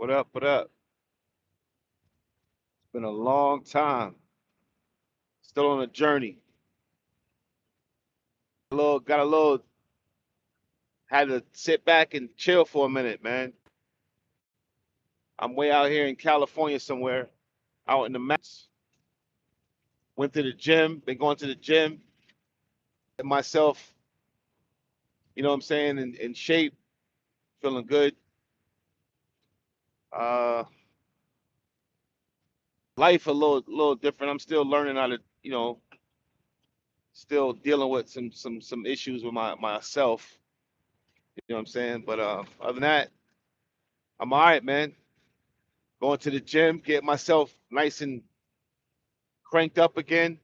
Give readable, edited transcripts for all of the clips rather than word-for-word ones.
What up? What up? It's been a long time. Still on a journey. Got a little. Had to sit back and chill for a minute, man. I'm way out here in California somewhere, out in the mountains. Went to the gym. Been going to the gym. Get myself, what I'm saying, in shape. Feeling good. Uh, life a little different. I'm still learning how to, still dealing with some issues with myself. You know what I'm saying? But other than that, I'm all right, man. Going to the gym, get myself nice and cranked up again,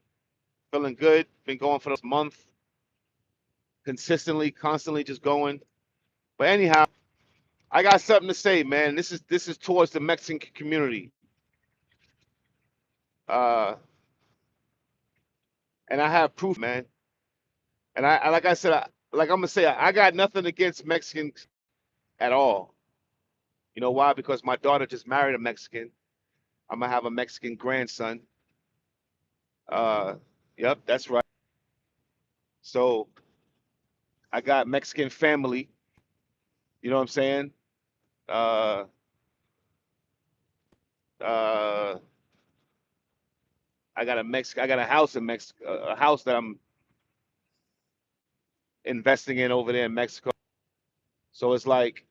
feeling good. Been going for this month, consistently, constantly just going. But anyhow, I got something to say, man. This is towards the Mexican community. Uh, and I have proof, man. And like I said, like I'm gonna say, I got nothing against Mexicans at all. You know why? Because my daughter just married a Mexican. I'm gonna have a Mexican grandson. Uh, yep, that's right. So I got Mexican family. You know what I'm saying? Uh, uh, I got a house in Mexico, a house that I'm investing in over there in Mexico. So it's like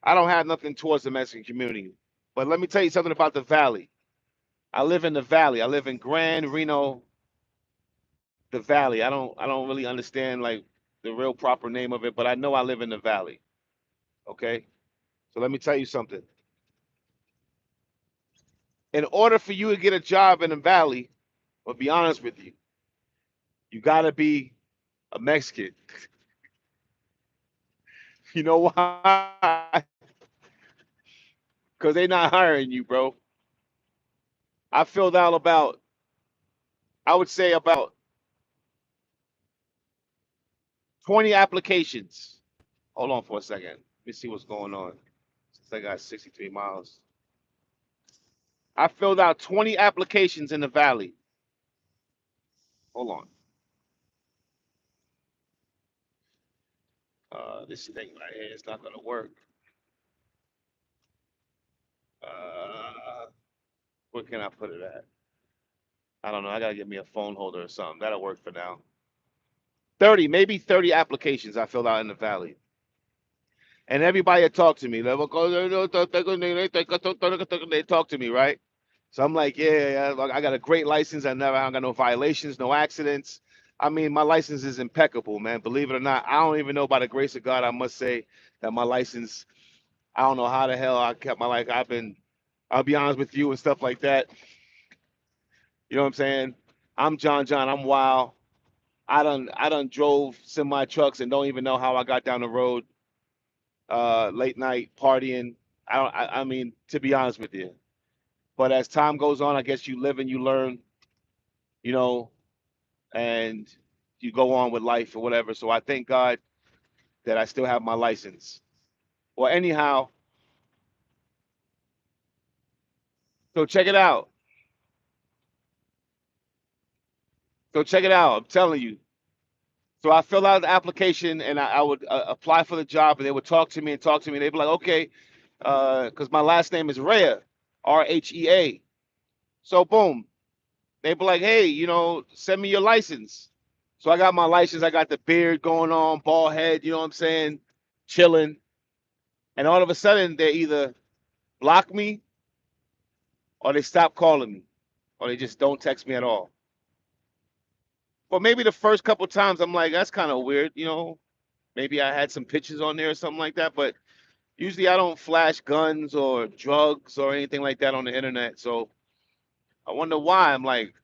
I don't have nothing towards the Mexican community. But let me tell you something about the Valley. I live in the Valley. I live in Grand Reno, the Valley. I don't really understand like the real proper name of it, but I know I live in the Valley. Okay. So let me tell you something. In order for you to get a job in the Valley, I'll be honest with you, you gotta be a Mexican. You know why? Because they not hiring you, bro. I filled out about, I would say about 20 applications. Hold on for a second. Let me see what's going on. Since I got 63 miles. I filled out 20 applications in the Valley. Hold on. This thing right here is not going to work. Uh, where can I put it at? I don't know. I got to get me a phone holder or something. That'll work for now. 30, maybe 30 applications I filled out in the Valley. And everybody had talked to me. They talk to me, right? So I'm like, yeah, I got a great license. I got no violations, no accidents. I mean, my license is impeccable, man. Believe it or not, I don't even know by the grace of God. I must say that my license. I don't know how the hell I kept my life. I'll be honest with you and stuff like that. You know what I'm saying? I'm John John. I'm wild. I done drove semi trucks and don't even know how I got down the road. Late night partying. I don't. I mean, to be honest with you. But as time goes on, I guess you live and you learn. You know, and you go on with life or whatever. So I thank God that I still have my license. Well, anyhow, so check it out. So check it out. I'm telling you. So I fill out the application and I would apply for the job, and they would talk to me and talk to me. They'd be like, okay, because my last name is Rhea, Rhea. So boom, they'd be like, hey, send me your license. So I got my license. I got the beard going on, bald head. You know what I'm saying? Chilling. And all of a sudden, they either block me or they stop calling me or they just don't text me at all. But maybe the first couple times I'm like, that's kind of weird. Maybe I had some pictures on there or something like that. But usually I don't flash guns or drugs or anything like that on the internet. So I wonder why. I'm like,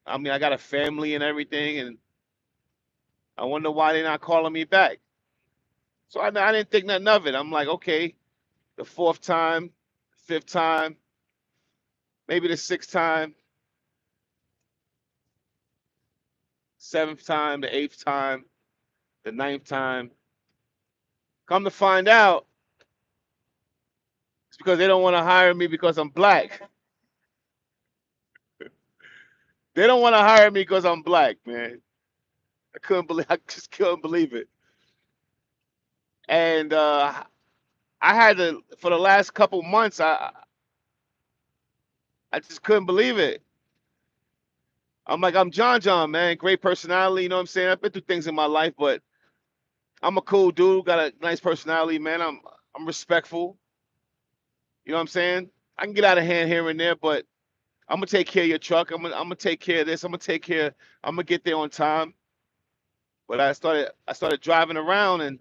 I mean, I got a family and everything, and I wonder why they're not calling me back. So I didn't think nothing of it. I'm like, okay, the fourth time, fifth time, maybe the sixth time, seventh time, the eighth time, the ninth time. Come to find out, It's because they don't want to hire me because I'm black. They don't want to hire me because I'm black, man. I just couldn't believe it. And I had to for the last couple months. I just couldn't believe it. I'm like, I'm John John, man. Great personality, you know what I'm saying? I've been through things in my life, but I'm a cool dude, got a nice personality, man. I'm respectful. You know what I'm saying? I can get out of hand here and there, but I'm gonna take care of your truck. I'm gonna take care of this. I'm gonna get there on time. But I started driving around and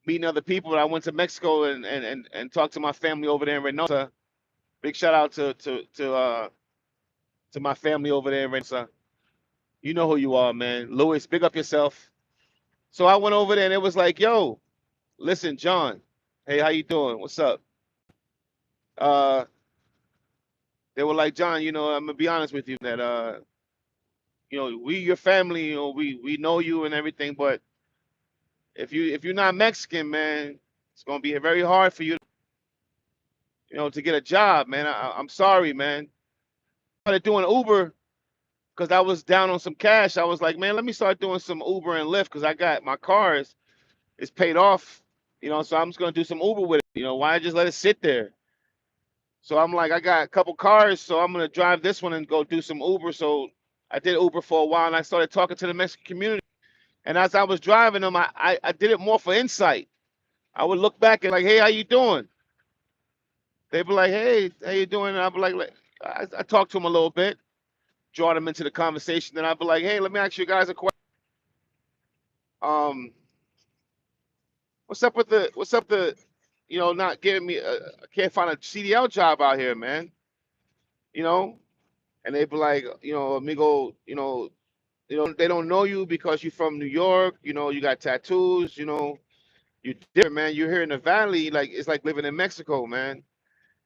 meeting other people. I went to Mexico and talked to my family over there in Reynosa. Big shout out to my family over there in Reynosa. You know who you are, man. Louis, big up yourself. So I went over there and it was like, yo, listen, John. Hey, how you doing? What's up? Uh, they were like, John, I'm gonna be honest with you that we your family, we know you and everything, but if you're not Mexican, man, it's gonna be very hard for you, to get a job, man. I'm sorry, man. I started doing Uber because I was down on some cash. I was like, man, let me start doing some Uber and Lyft because I got my cars is paid off, so I'm just gonna do some Uber with it. Why just let it sit there? So I'm like, I got a couple cars, so I'm gonna drive this one and go do some Uber. So I did Uber for a while and I started talking to the Mexican community. And as I was driving them, I did it more for insight. I would look back and like, hey, how you doing? They'd be like, hey, how you doing? And I'd be I talked to them a little bit, draw them into the conversation. Then I'd be like, hey, let me ask you guys a question. Um, what's up the, not giving me, I can't find a CDL job out here, man. You know, and they'd be like, amigo, they don't know you because you're from New York. You got tattoos. You're different, man. You're here in the valley, like it's like living in Mexico, man.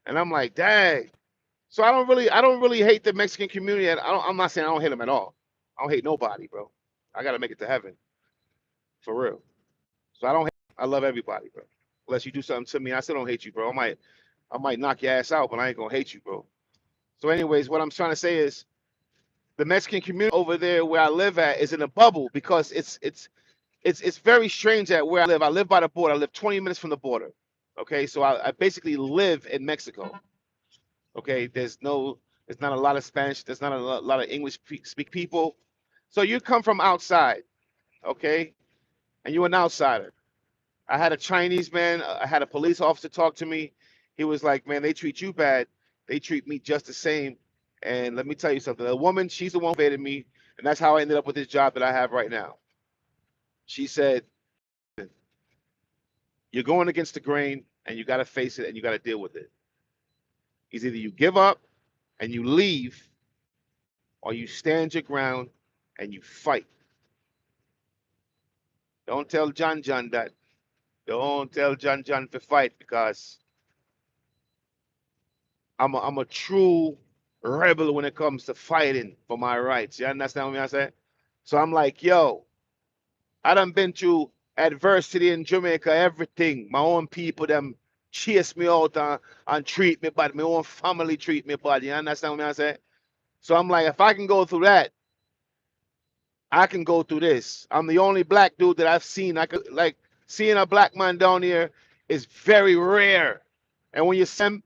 And I'm like, dang. So I don't really hate the Mexican community. And I'm not saying I don't hate them at all. I don't hate nobody, bro. I gotta make it to heaven for real. So I don't hate. I love everybody, bro. Unless you do something to me, I still don't hate you, bro. I might knock your ass out, but I ain't gonna hate you, bro. So, anyways, what I'm trying to say is the Mexican community over there where I live at is in a bubble because it's very strange at where I live. I live by the border. I live 20 minutes from the border. Okay, so I basically live in Mexico. Okay, there's not a lot of Spanish. There's not a lot of English speak people. So you come from outside, okay, and you're an outsider. I had a Chinese man. I had a police officer talk to me. He was like, "Man, they treat you bad. They treat me just the same." And let me tell you something. The woman, she's the one who motivated me, and that's how I ended up with this job that I have right now. She said, "You're going against the grain, and you got to face it, and you got to deal with it. It's either you give up and you leave, or you stand your ground and you fight. Don't tell John John that. Don't tell John John to fight because I'm a true rebel when it comes to fighting for my rights. You understand what I say? So I'm like, yo, I done been through adversity in Jamaica, everything. My own people them chase me out and treat me bad. My own family treat me bad. You understand what I say? So I'm like, if I can go through that, I can go through this. I'm the only black dude that I've seen. I could like seeing a black man down here is very rare. And when you see them,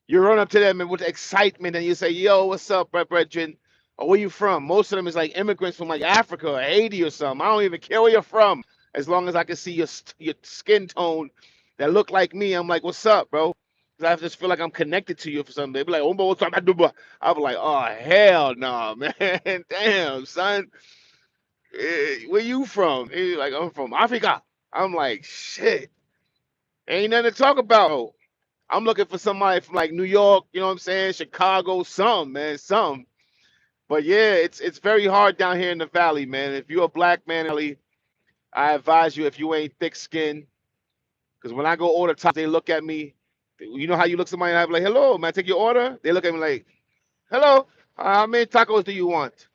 you run up to them and with excitement and you say, "Yo, what's up, brethren? Or where you from?" Most of them is like immigrants from like Africa or Haiti or something. I don't even care where you're from, as long as I can see your skin tone that look like me. I'm like, "What's up, bro?" 'Cause I just feel like I'm connected to you for something. They be like, "Umba, what's up?" I be like, "Oh hell no, man! Damn, son, where you from?" He's like, "I'm from Africa." I'm like, "Shit, ain't nothing to talk about." I'm looking for somebody from like New York, you know what I'm saying? Chicago, some man, some. But yeah, it's very hard down here in the valley, man. If you're a black man, I advise you if you ain't thick skinned, because when I go order tacos, they look at me. You know how you look somebody and I'm like, "Hello, man, take your order." They look at me like, "Hello, how many tacos do you want?"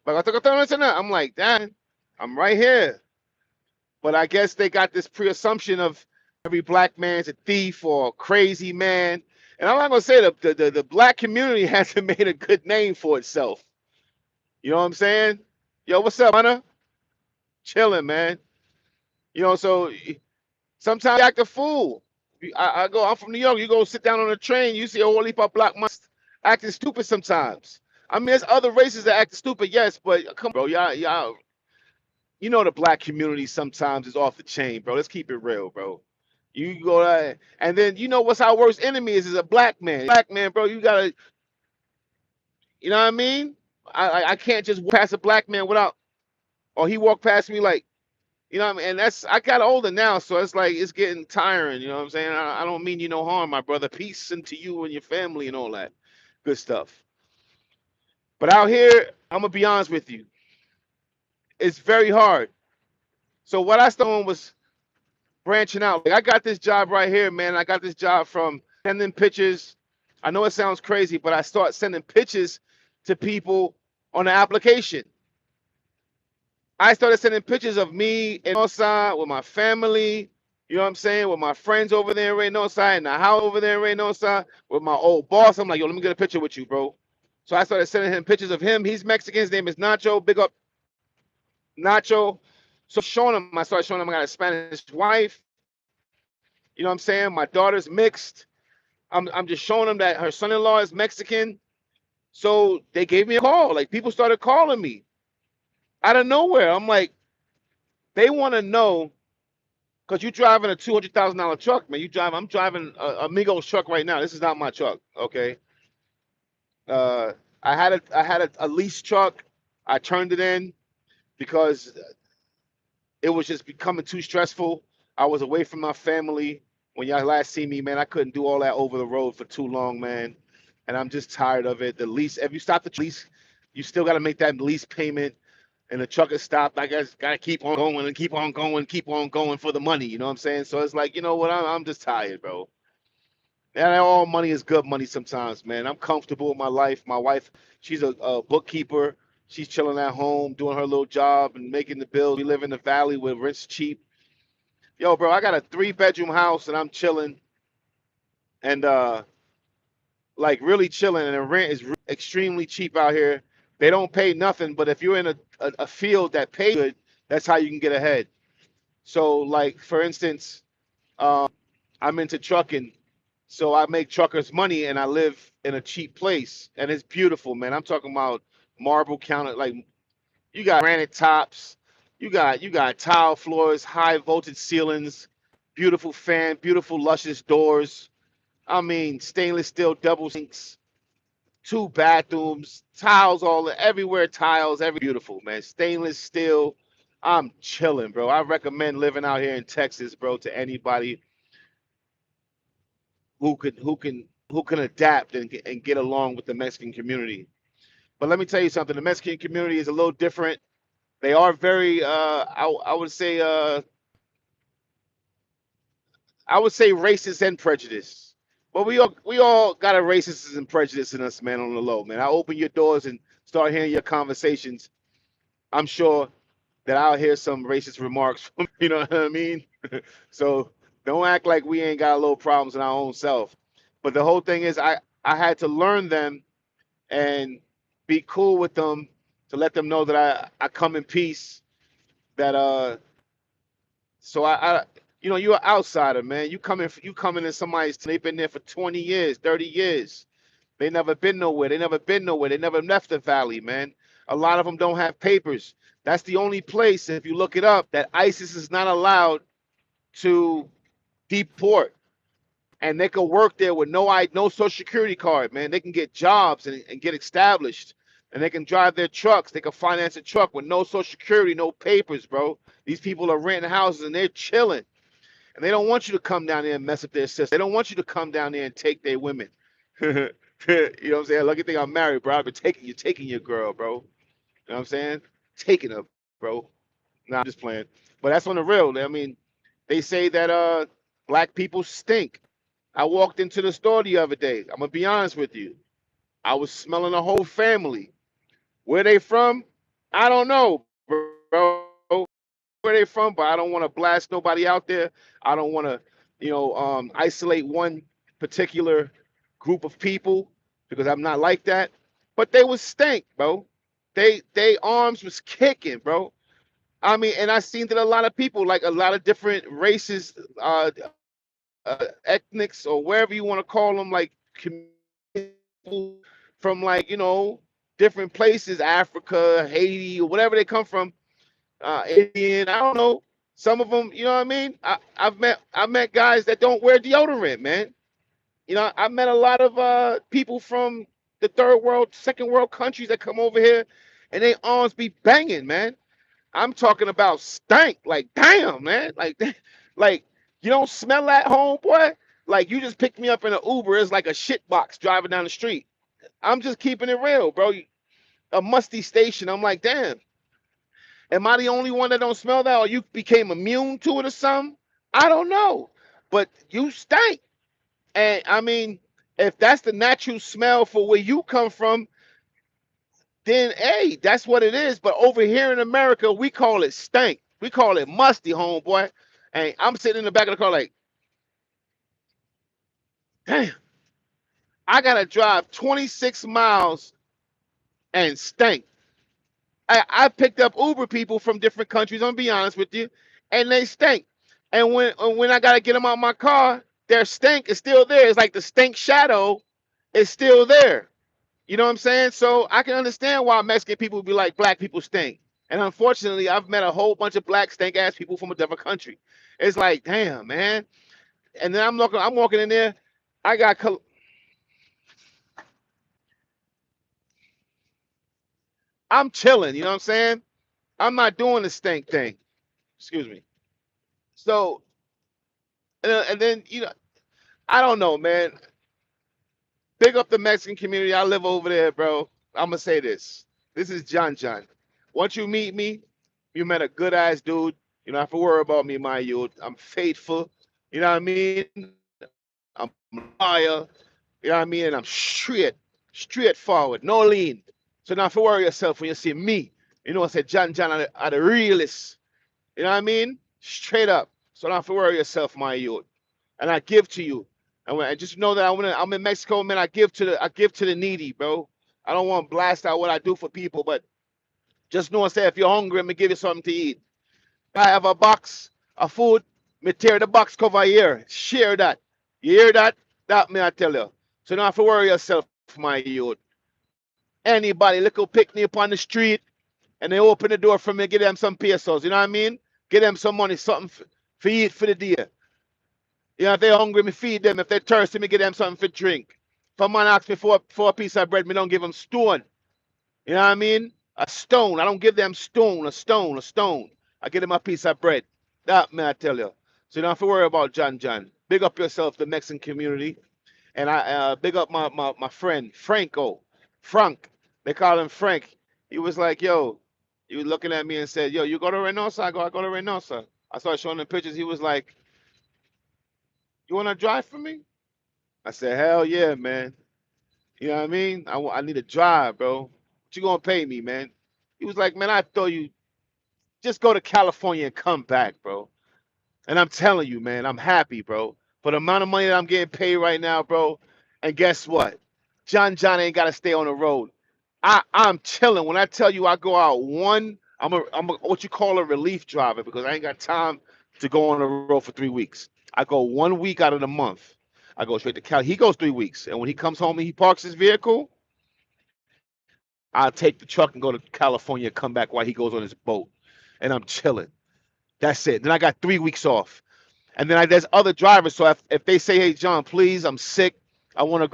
But I'm like, "Damn, I'm right here." But I guess they got this pre-assumption of every black man's a thief or a crazy man. And I'm not gonna say the black community hasn't made a good name for itself. You know what I'm saying? Yo, what's up, Hunter? Chilling, man. You know, so sometimes you act a fool. I'm from New York. You go sit down on a train, you see a whole heap of black monsters acting stupid sometimes. I mean, there's other races that act stupid, yes, but come on, bro, y'all, you know the black community sometimes is off the chain, bro. Let's keep it real, bro. You go there, and then you know what's our worst enemy is a black man. Black man, bro, you gotta, you know what I mean? I can't just walk past a black man without, or he walked past me like, you know what I mean? And that's I got older now, so it's like it's getting tiring. You know what I'm saying? I don't mean you no harm, my brother. Peace into you and your family and all that good stuff. But out here, I'm gonna be honest with you, it's very hard. So what I started on was branching out. Like I got this job right here, man. I got this job from sending pictures. I know it sounds crazy, but I start sending pictures to people on the application. I started sending pictures of me in Northside with my family. You know what I'm saying? With my friends over there in Northside, and the house over there in Northside, with my old boss. I'm like, yo, let me get a picture with you, bro. So I started sending him pictures of him. He's Mexican. His name is Nacho. Big up Nacho. So showing him, I started showing him I got a Spanish wife. You know what I'm saying? My daughter's mixed. I'm just showing them that her son-in-law is Mexican. So they gave me a call. Like people started calling me out of nowhere. I'm like, they want to know because you driving a $200,000 truck, man. I'm driving a Amigos truck right now. This is not my truck, okay? Uh, I had a lease truck. I turned it in because it was just becoming too stressful. I was away from my family. When y'all last see me, man, I couldn't do all that over the road for too long, man. And I'm just tired of it. The lease, if you stop the lease, you still got to make that lease payment. And the truck is stopped. I guess got to keep on going and keep on going for the money. You know what I'm saying? So it's like, you know what? I'm just tired, bro. And all money is good money sometimes, man. I'm comfortable with my life. My wife, she's a bookkeeper. She's chilling at home, doing her little job and making the bills. We live in the valley where rent's cheap. Yo, bro, I got a 3 bedroom house and I'm chilling and like really chilling. And the rent is extremely cheap out here. They don't pay nothing, but if you're in a field that pays good, that's how you can get ahead. So, like for instance, I'm into trucking, so I make truckers money, and I live in a cheap place, and it's beautiful, man. I'm talking about marble counter, like you got granite tops, you got tile floors, high voltage ceilings, beautiful fan, beautiful luscious doors. I mean, stainless steel double sinks, 2 bathrooms, tiles all everywhere, tiles, every beautiful, man. Stainless steel. I'm chilling, bro. I recommend living out here in Texas, bro, to anybody who can adapt and get along with the Mexican community. But let me tell you something. The Mexican community is a little different. They are very I would say racist and prejudiced. But we all got a racist and prejudice in us, man, on the low, man. I open your doors and start hearing your conversations. I'm sure that I'll hear some racist remarks from you know what I mean? So don't act like we ain't got little problems in our own self. But the whole thing is I had to learn them and be cool with them to let them know that I come in peace. That so I you're an outsider, man. You coming in somebody's they've been there for 20 years, 30 years. They never been nowhere. They never been nowhere. They never left the valley, man. A lot of them don't have papers. That's the only place, if you look it up, that ISIS is not allowed to deport. And they can work there with no social security card, man. They can get jobs and get established. And they can drive their trucks. They can finance a truck with no social security, no papers, bro. These people are renting houses and they're chilling. And they don't want you to come down there and mess up their system. They don't want you to come down there and take their women. You know what I'm saying? Look, you think I'm married, bro. I've been taking your girl, bro. You know what I'm saying? Taking her, bro. Nah, I'm just playing. But that's on the real. I mean, they say that black people stink. I walked into the store the other day. I'm gonna be honest with you. I was smelling a whole family. Where they from? I don't know, bro. Where they from? But I don't want to blast nobody out there. I don't want to isolate one particular group of people because I'm not like that. But they was stank, bro. They arms was kicking, bro. I mean, and I seen that a lot of people, like a lot of different races, ethnics, or wherever you want to call them, like people from like different places, Africa, Haiti, or whatever they come from, Indian. I don't know. Some of them, you know what I mean. I've met guys that don't wear deodorant, man. I met a lot of people from the third world, second world countries that come over here, and they arms be banging, man. I'm talking about stank. Like, damn, man. Like, like you don't smell that, homeboy. Like, you just picked me up in an Uber. It's like a shit box driving down the street. I'm just keeping it real, bro. A musty station. I'm like, damn. Am I the only one that don't smell that, or you became immune to it or something? I don't know, but you stink. And I mean, if that's the natural smell for where you come from, then hey, that's what it is. But over here in America, we call it stank. We call it musty, homeboy. And I'm sitting in the back of the car like, damn, I gotta drive 26 miles and stink. I picked up Uber people from different countries. I'm gonna be honest with you, and they stink. And when I gotta get them out of my car, their stink is still there. It's like the stink shadow is still there. You know what I'm saying? So I can understand why Mexican people would be like black people stink. And unfortunately, I've met a whole bunch of black stink ass people from a different country. It's like, damn, man. And then I'm walking in there. I got, I'm chilling. You know what I'm saying? I'm not doing the stink thing. Excuse me. So, and then I don't know, man. Big up the Mexican community. I live over there, bro. I'm gonna say this. This is John John. Once you meet me, you met a good ass dude. You don't have to worry about me, my youth. I'm faithful. You know what I mean? I'm loyal. You know what I mean? And I'm straightforward, no lean. So don't have to worry yourself when you see me. I say John John are the realest. You know what I mean? Straight up. So don't have to worry yourself, my youth. And I give to you. And I just know that I'm in Mexico, man. I give to the needy, bro. I don't want to blast out what I do for people, but just know and say if you're hungry, I'm gonna give you something to eat. I have a box of food, me tear the box cover here. Share that. You hear that? That me I tell you. So don't have to worry yourself, my youth. Anybody little pick me up on the street and they open the door for me, give them some pesos. You know what I mean? Give them some money, something for eat for the day. If they're hungry, me feed them. If they're thirsty, me give them something for drink. If a man asks me for a piece of bread, me don't give them stone. You know what I mean? A stone. I don't give them stone, a stone, a stone. I give them a piece of bread. That may I tell you. So you don't have to worry about John John. Big up yourself, the Mexican community. And I big up my friend, Franco. Frank. They call him Frank. He was like, yo, he was looking at me and said, yo, you go to Reynosa? I go to Reynosa. I started showing him pictures. He was like, you want to drive for me? I said, hell yeah, man. You know what I mean? I need a drive, bro. What you gonna pay me, man? He was like, man, I thought you just go to California and come back, bro. And I'm telling you, man, I'm happy, bro. For the amount of money that I'm getting paid right now, bro. And guess what? John ain't gotta stay on the road. I'm chilling. When I tell you I go out I'm a what you call a relief driver because I ain't got time to go on the road for 3 weeks. I go 1 week out of the month. I go straight to Cali. He goes 3 weeks. And when he comes home and he parks his vehicle, I'll take the truck and go to California, come back while he goes on his boat. And I'm chilling. That's it. Then I got 3 weeks off. And then there's other drivers. So if they say, hey John, please, I'm sick. I want to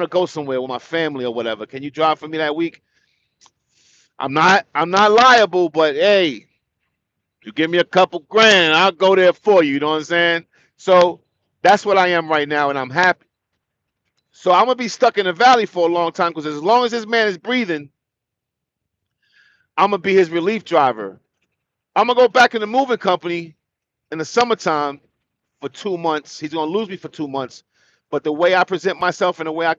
go somewhere with my family or whatever. Can you drive for me that week? I'm not liable, but hey, you give me a couple grand, I'll go there for you. You know what I'm saying? So that's what I am right now, and I'm happy. So I'm gonna be stuck in the valley for a long time because as long as this man is breathing, I'm gonna be his relief driver. I'm gonna go back in the moving company in the summertime for 2 months. He's gonna lose me for 2 months, but the way I present myself and the way I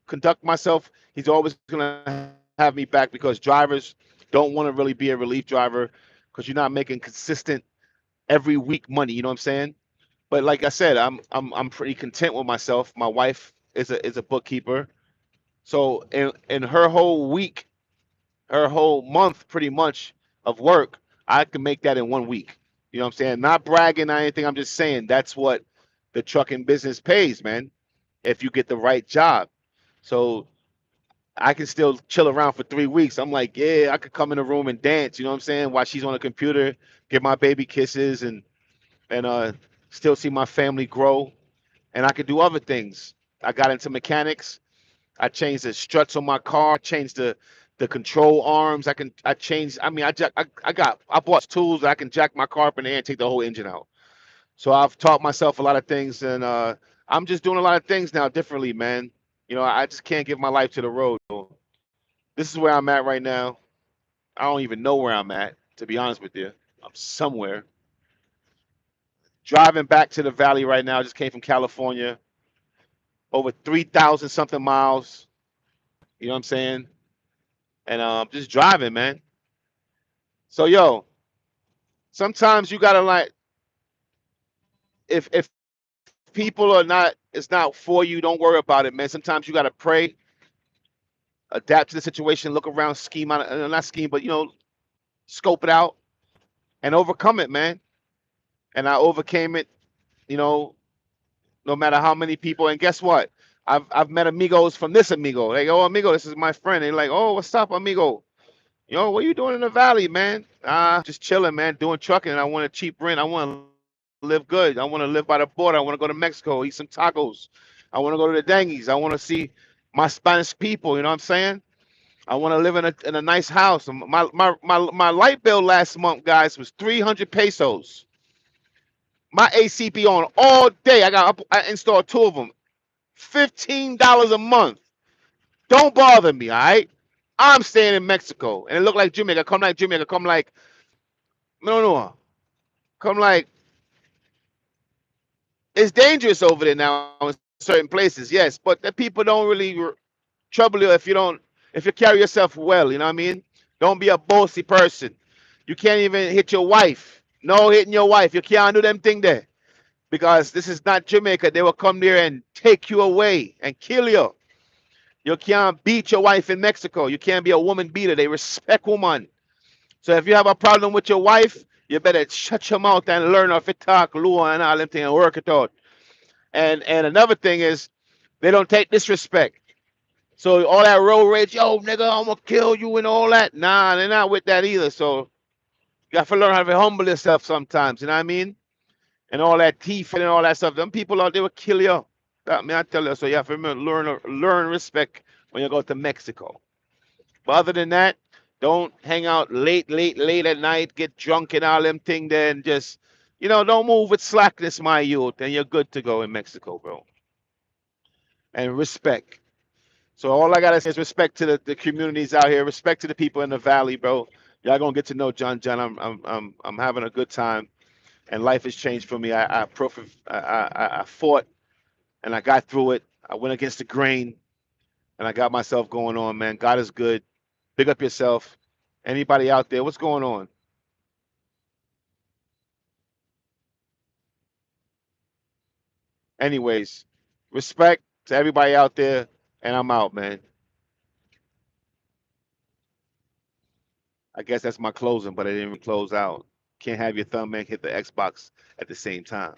conduct myself, he's always gonna have me back because drivers don't want to really be a relief driver because you're not making consistent every week money. You know what I'm saying? But like I said, I'm pretty content with myself. My wife is a bookkeeper, so in her whole week, her whole month, pretty much of work, I can make that in 1 week. You know what I'm saying? Not bragging or anything. I'm just saying that's what the trucking business pays, man. If you get the right job, so I can still chill around for 3 weeks. I'm like, yeah, I could come in the room and dance. You know what I'm saying? While she's on the computer, give my baby kisses and still see my family grow. And I could do other things. I got into mechanics. I changed the struts on my car. Changed the control arms. I changed. I mean, I bought tools that I can jack my car up in the air and take the whole engine out. So I've taught myself a lot of things, and I'm just doing a lot of things now differently, man. You know, I just can't give my life to the road. So this is where I'm at right now. I don't even know where I'm at, to be honest with you. I'm somewhere. Driving back to the valley right now. I just came from California. Over 3,000 something miles. You know what I'm saying? And just driving, man. So yo, sometimes you gotta like, if people are not, it's not for you, don't worry about it, man. Sometimes you gotta pray, adapt to the situation, look around, scheme on it, not scheme, but scope it out and overcome it, man. And I overcame it, you know, no matter how many people. And guess what? I've met amigos from this amigo. They go, oh, amigo, this is my friend. They're like, oh, what's up, amigo? Yo, what are you doing in the valley, man? Just chilling, man, doing trucking. And I want a cheap rent. I want to live good. I want to live by the border. I want to go to Mexico, eat some tacos. I want to go to the Dangies. I want to see my Spanish people. You know what I'm saying? I want to live in a nice house. My light bill last month, guys, was 300 pesos. My AC be on all day. I installed two of them. $15 a month. Don't bother me, all right? I'm staying in Mexico, and it look like Jamaica. Come like Jamaica. Come like no, no. Come like it's dangerous over there now in certain places. Yes, but the people don't really trouble you if you carry yourself well. You know what I mean? Don't be a bossy person. You can't even hit your wife. No hitting your wife. You can't do them thing there because this is not Jamaica. They will come there and take you away and kill you. You can't beat your wife in Mexico. You can't be a woman beater. They respect woman. So if you have a problem with your wife, you better shut your mouth and learn how to talk Lua and all them things and work it out. And another thing is they don't take disrespect. So all that road rage, yo nigga, I'm gonna kill you and all that. Nah, they're not with that either. So you have to learn how to humble yourself sometimes. You know what I mean? And all that teeth and all that stuff. Them people out there will kill you. That me I tell you. So you have to remember, learn respect when you go to Mexico. But other than that, don't hang out late at night, get drunk and all them thing there, and just don't move with slackness, my youth, and you're good to go in Mexico, bro. And respect. So all I gotta say is respect to the communities out here, respect to the people in the valley, bro. Y'all gonna get to know John John. I'm having a good time, and life has changed for me. I fought and I got through it. I went against the grain and I got myself going on, man. God is good. Big up yourself. Anybody out there, what's going on? Anyways, respect to everybody out there, and I'm out, man. I guess that's my closing, but I didn't really close out. Can't have your thumb and hit the Xbox at the same time.